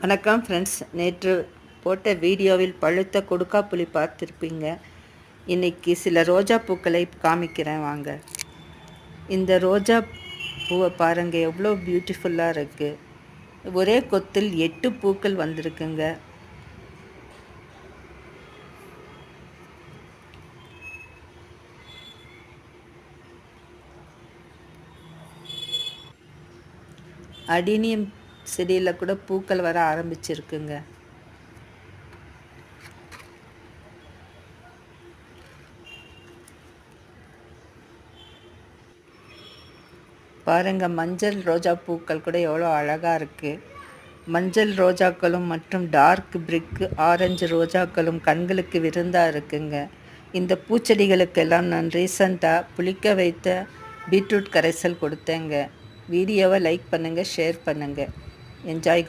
வணக்கம் ஃப்ரெண்ட்ஸ். நேற்று போட்ட வீடியோவில் பழுத்த கொடுக்காப்புளி பார்த்துருப்பீங்க. இன்றைக்கி சில ரோஜா பூக்களை காமிக்கிறேன் வாங்க. இந்த ரோஜா பூவை பாருங்கள், எவ்வளோ பியூட்டிஃபுல்லாக இருக்குது. ஒரே கொத்தில் 8 பூக்கள் வந்திருக்குங்க. அடினியம் செடியில் கூட பூக்கள் வர ஆரம்பிச்சிருக்குங்க. பாருங்கள், மஞ்சள் ரோஜா பூக்கள் கூட எவ்வளோ அழகாக இருக்குது. மஞ்சள் ரோஜாக்களும் மற்றும் டார்க் பிரிக் ஆரஞ்சு ரோஜாக்களும் கண்களுக்கு விருந்தாக இருக்குங்க. இந்த பூச்செடிகளுக்கெல்லாம் நான் ரீசண்டாக புளிக்க வைத்த பீட்ரூட் கரைசல் கொடுத்தேங்க. வீடியோவை லைக் பண்ணுங்கள், ஷேர் பண்ணுங்கள். என்ஜாய்.